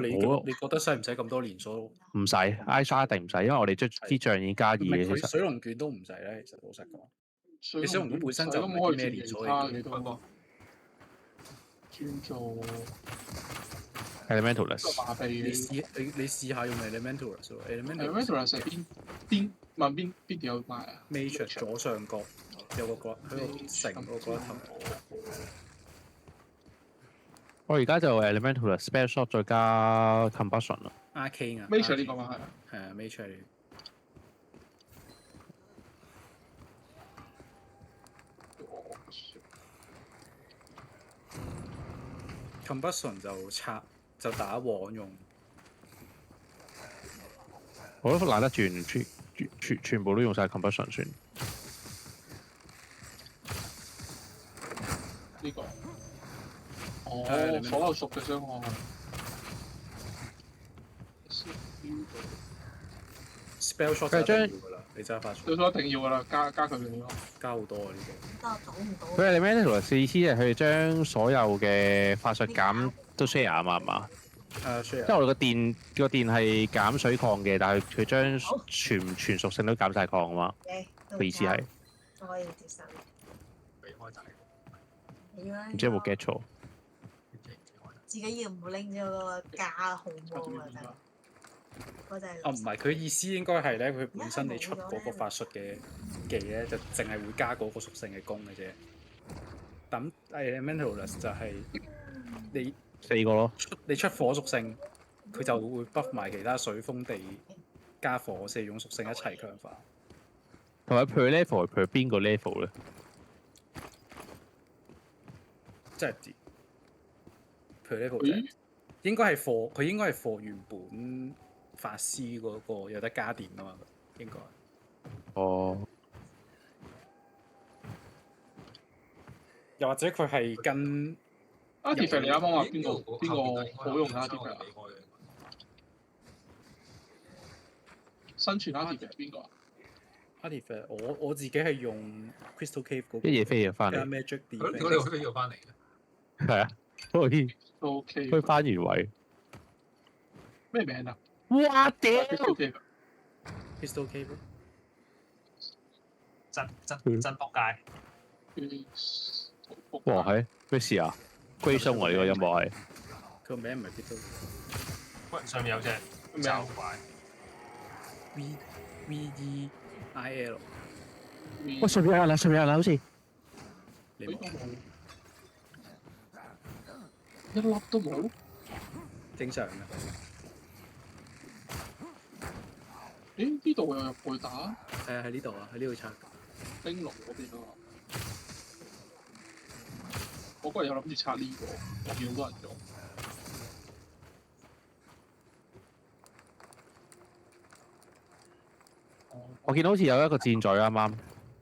你覺得使唔使咁多連鎖？唔使 I 沙一定唔使，因為我哋啲醬已經加二嘅。其實佢水龍卷都唔使咧。其實老實講，你水龍卷本身就唔係啲咩連鎖嘅卷。轉做 Elementalist。你試下用 Elementalist 係邊條有賣啊 Matrix 左上角有個喺度成嗰個頭。我而家就 Elementalist Spell Shot 再加 Combustion 咯。Arcane 啊 Matrix 呢個嘛係啊 Matrix。Combustion 就打王用。我都懶得轉，全部都用晒 Combustion 算。呢個所有熟嘅傷害。Spell shot 就一定要㗎啦，你揸發出。一定要㗎啦，加佢哋咯。加好多啊呢個。走唔到。佢 Elementalist 意思係佢哋將所有嘅法術減都 share 啊嘛，係嘛？share。即係我哋個電係減水礦嘅，但係佢將全屬性都減晒礦啊嘛。個意思係。可以接受。避開大。唔知有冇 get 錯？自己要唔好拎咗個加紅魔啊！嗰陣。唔係，佢意思應該係咧，佢本身你出嗰個法術嘅技咧，就淨係會加嗰個屬性嘅功嘅啫。咁 Elementalist 就係你4個咯。你出火屬性，佢就會 buff 埋其他水風地加火4種屬性一齊強化。同埋 per level 係 per 邊個 level 咧？即係per level 啫。應該係貨，佢應該係貨原本法師嗰個有得加電啊嘛，應該。哦。又或者佢係跟 Artifact 你啱啱話邊個好用 Artifact？生存 Artifact 邊個啊 ？Artifact 我自己係用 Crystal Cave 嗰個。一嘢飛咗翻嚟。Magic Defense。如果你飛咗翻嚟嘅。係啊，可以。OK。可以翻原位。咩名啊？哇屌 ！Crystal Cave。真仆街。哇係咩事啊？龜松啊！呢個音樂係。佢個名唔係 Crystal。喂，上面有隻爪怪。VEIL。喂，上面有人啦！上面有人啦！好似。你冇。一粒都冇。正常嘅。誒呢度又入去打？係啊，喺呢度啊，喺呢度拆。冰龍嗰邊啊！我嗰日有諗住拆呢個，我見好多人用。我見到好似有一個箭嘴啱啱。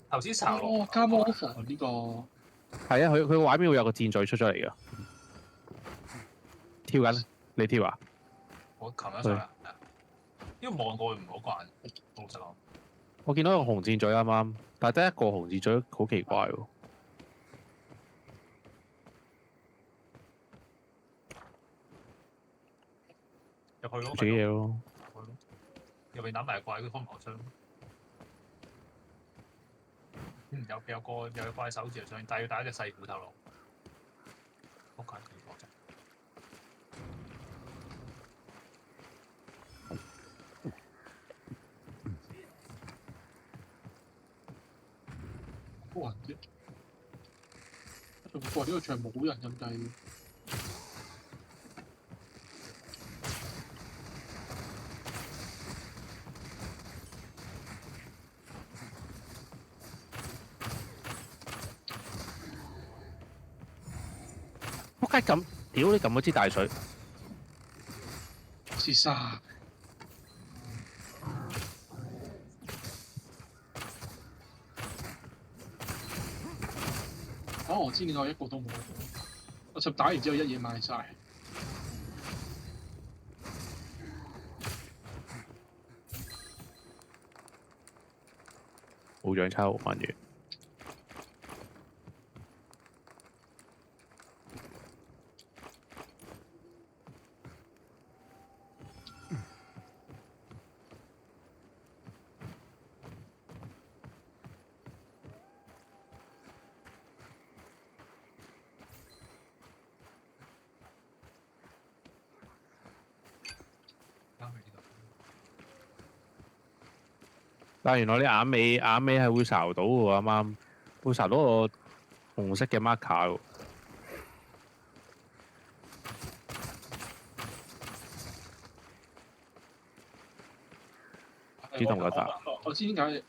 頭先查哦，加魔防呢個。係啊，佢個畫面會有個箭嘴出咗嚟㗎。跳緊，你跳啊？我擒咗上嚟，因為望過去唔好慣，老實講。我見到有個紅箭嘴啱啱，但係得一個紅箭嘴，好奇怪喎。入去咯。自己嘢咯。入邊打埋怪，佢開唔開槍？有怪手指上，但係要打一隻細斧頭落。好近幾個啫。哇！仲話呢個場冇人咁計。仆街咁，屌你撳嗰支大水。切沙。我知點解一個都冇，我就打完之後一嘢賣晒。冇獎抽還完。但係原來你眼尾係會睄到喎，啱啱會睄到個紅色嘅 marker 喎。知道我打。我知點解。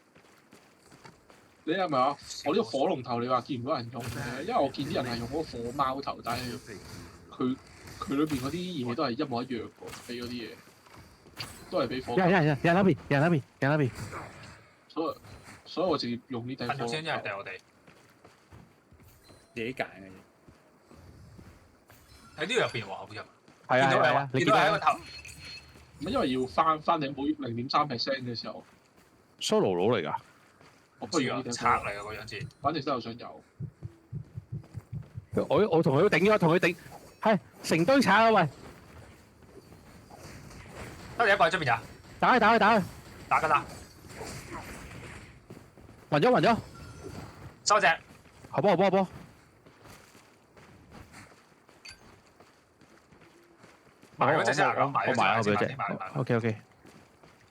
你係咪啊？我呢個火龍頭，你話見唔到人用嘅，因為我見啲人係用嗰個火貓頭，但係佢裏邊嗰啲嘢都係一模一樣喎，俾嗰啲嘢都係俾火。人嗰邊。所以我直接用呢頂火。噴咗先，一係掟我哋。自己揀嘅嘢。喺呢度入邊喎，好似。係啊，見到係一個頭。因為要翻頂冇0.3% 嘅時候 solo 佬嚟㗎。我不如用呢頂拆嚟㗎個樣子。反正都有想有。我同佢頂，係成堆橙啊喂！得你一個喺出邊咋？打佢！打緊啦！暈咗！收隻。後波！埋嗰隻先啊！我埋啊！嗰隻。OK。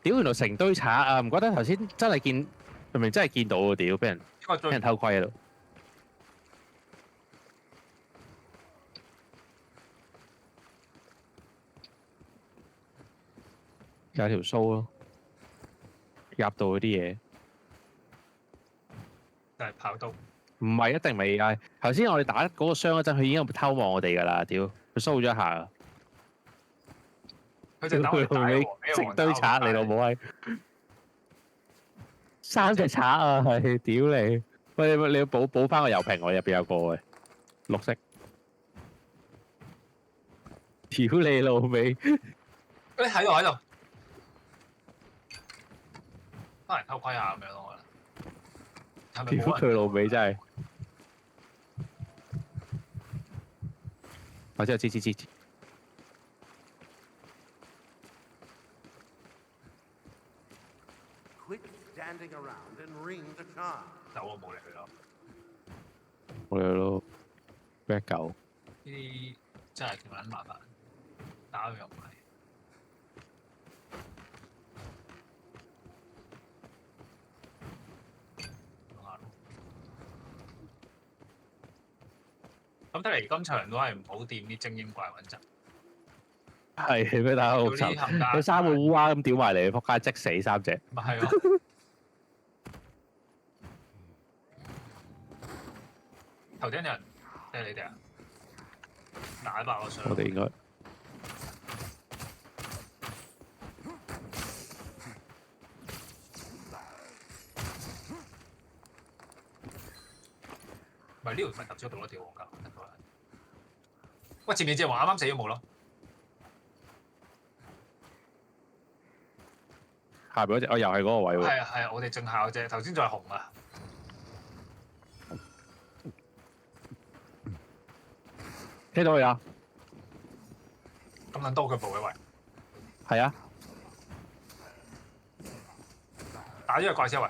屌，原來成堆橙啊！唔覺得頭先真係明明真係見到喎！屌，俾人偷窺喺度。有條須咯，入到嗰啲嘢。就係跑刀。唔係一定未嗌。頭先我哋打嗰個箱嗰陣，佢已經偷望我哋㗎啦！屌，佢須咗一下。佢就打我哋成堆橙你老母閪，3隻橙啊！係屌你！喂，你要補翻個油瓶，我入邊有個嘅綠色。屌你老味！誒喺度。翻嚟偷窺下咁樣咯，係咪？屌佢老味真係！我知。走我冇嚟去咯。我哋咯，back 狗。呢啲真係勁撚麻煩，打佢又唔係。咁睇嚟今場都係唔好掂啲精英怪穩陣。係咩？大家好慘，佢3個烏鴉咁屌埋嚟，仆街即死3隻。咪係咯。頭頂有人，即係你哋啊！打爆我上。我哋應該。唔係呢條份揼咗度咯，條黃狗。喂，前面隻黃啱啱死咗冇咯？下邊嗰隻，我又係嗰個位喎。係啊，我哋正下嗰隻，頭先仲係紅啊。聽到佢啊！咁撚多腳步嘅喂。係啊。打咗個怪車喂。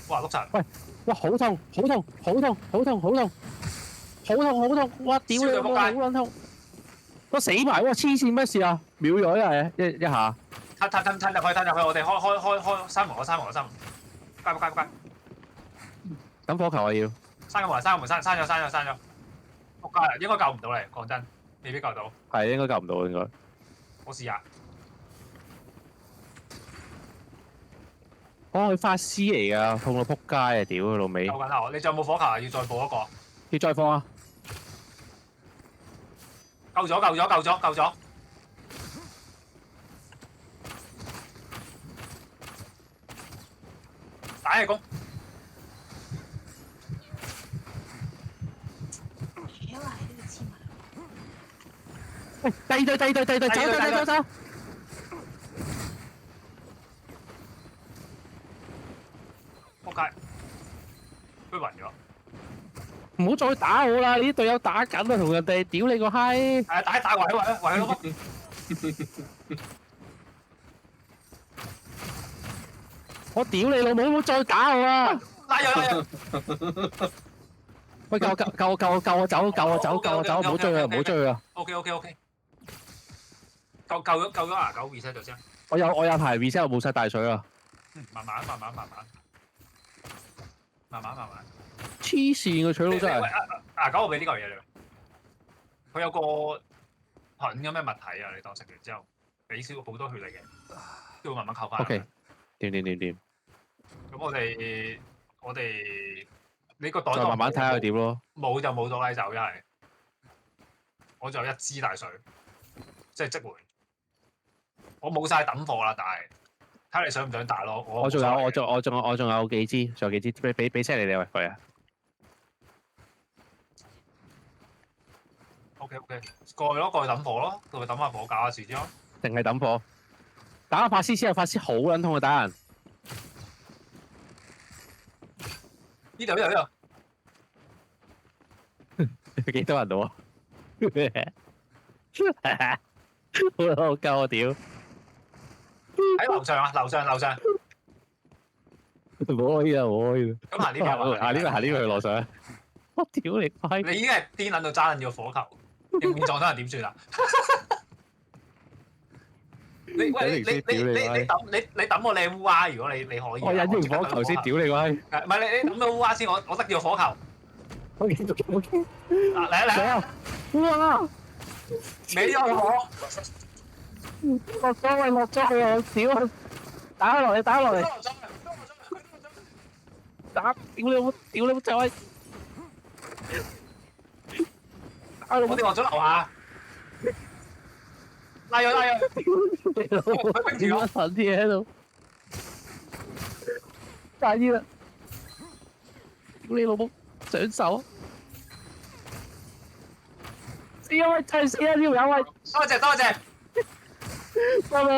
哇！碌柒。喂！哇！好痛！哇！屌你老母，好撚痛！我死埋喎！黐線乜事啊？秒咗一下。吞入去！我哋開閂門，乖。等火球我要。閂門，閂咗。仆街啦，應該救唔到你，講真，未必救到。係應該救唔到應該。我試下。佢法師嚟㗎，痛到仆街啊！屌佢老味。救緊啦我，你仲有冇火球啊？要再補一個。要再放啊！救咗。打氣功。喂，第二隊，走！仆街，佢暈咗。唔好再打我啦！你啲隊友打緊啊，同人哋屌你個閪！係啊，打圍咯。我屌你老母！唔好再打我啦！拉咗。喂，救我走，救我走，唔好追佢，唔好追佢啊！ OK，救咗牙狗 reset 咗先。我有排 reset，我冇晒大水啊！慢慢。黐線嘅取佬真係。牙狗我俾呢嚿嘢你。佢有個菌咁嘅物體啊，你當食完之後，俾少好多血嚟嘅，都要慢慢扣翻。OK，掂。咁我哋你個袋再慢慢睇下佢點咯。冇就冇到拉走，一係我仲有一支大水，即係即回。我冇晒抌貨啦，但係睇你想唔想打咯。我仲有幾支，俾 set 你哋喂佢啊。OK，過去抌貨咯，過去抌下火搞下樹先咯。定係抌貨？打個法師先，法師好撚痛啊！打人。呢度，幾多人到啊？好撚鳩我屌！喺樓上啊，樓上。唔可以啊！咁行呢邊，行呢邊去樓上。我屌你閪！你已經係癲撚到揸撚住個火球，應面撞到人點算啊？你抌個靚烏鴉，如果你可以，我忍住火球先，屌你個閪！唔係你抌個烏鴉先，我得住個火球。OK，嚟啊！哇！未有火，落咗去啊！屌！打落嚟！屌你冇走啊！我哋落咗樓下，拉咗，你老母點解瞓啲嘢喺度？快啲啦！屌你老母上手！死啊！真係死啊！呢條友喂！多謝。幫我！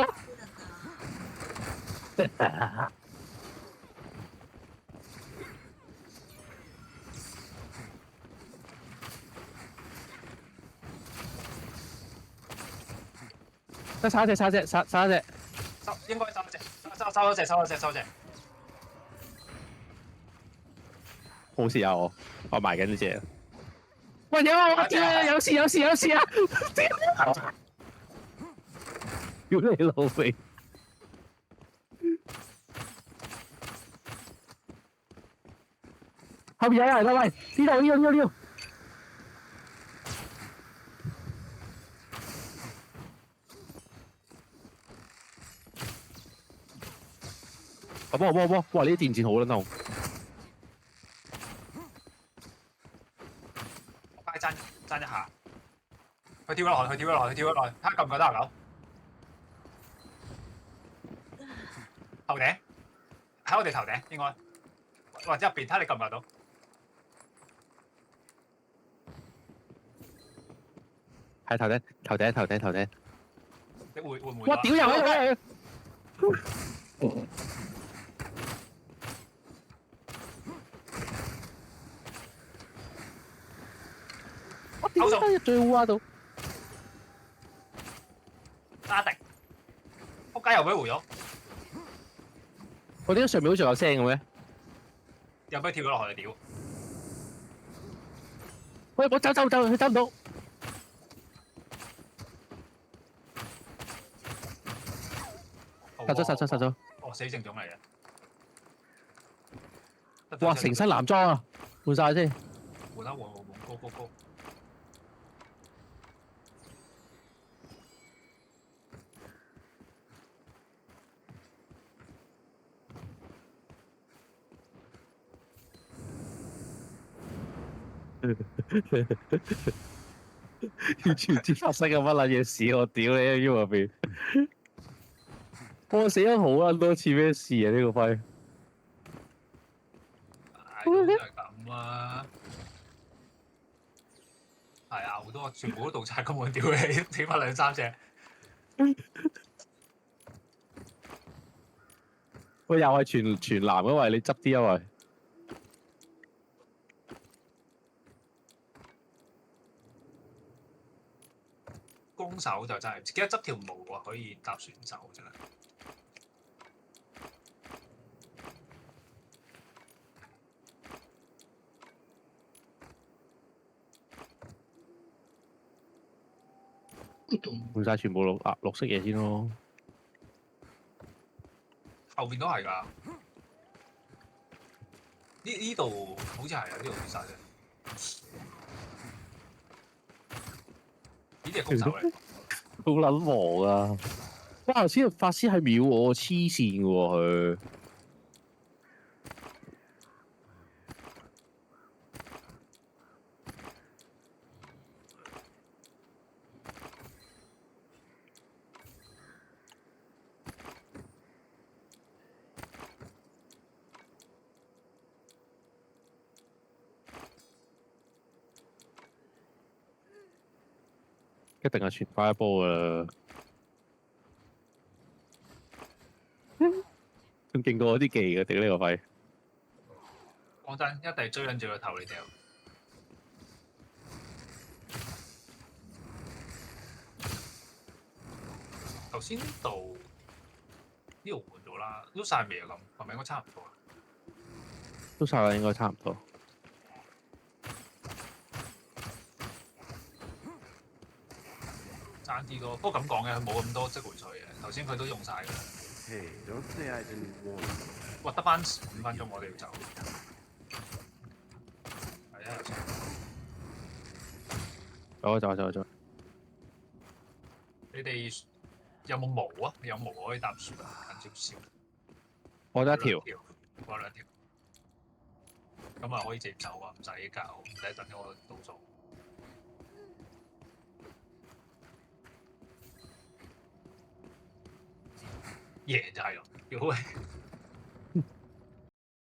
殺一隻，應該收一隻，收一隻。好似有我埋緊呢隻。喂，有事啊！屌你老味！後邊有人啦，喂！呢度！波！哇！呢啲電箭好撚痛。我街爭一下，佢跳咗落去，睇下夠唔夠得牙狗。頭頂喺我哋頭頂應該，或者入邊睇下你夠唔夠到。喺頭頂。你會唔會？哇！屌又喺度！我點解入最烏鴉度？打定，仆街又俾回咗，我點解上面好似有聲嘅咩？又俾跳咗落去屌！喂，我走，佢走唔到。殺咗！哦，死正種嚟嘅。哇！成身男裝啊，換晒先。換高。完全唔知發生緊乜撚嘢事，我屌你喺入邊。我死咗好撚多次，咩事啊？呢個輝就係咁啦。係啊，好多全部都盜賊根本屌你，起碼2-3隻。喂，又係全藍嘅喂，你執啲啊喂。攻手就真係，記得執條毛啊，可以搭船手真係。換晒全部綠色嘢先咯。後邊都係㗎。呢度好似係啊，呢度換晒啫。呢啲係攻手嚟。好撚忙啊！哇！頭先法師係秒我黐線嘅喎佢。一定係傳翻一波㗎啦，仲勁過我啲技嘅，頂呢個肺！講真，一定係追緊住個頭你掉。頭先呢度換咗啦，都晒未啊？咁係咪應該差唔多啊？都晒啦，應該差唔多。爭啲咯，不過咁講嘅，佢冇咁多即回水嘅。頭先佢都用晒㗎。哇！得翻5分鐘，我哋要走。係啊，走。你哋有冇毛啊？有毛可以搭船啊？近少少。我得一條。我兩條。咁啊，可以直接走啊，唔使搞，唔使等我倒數。贏就係咯，屌喂！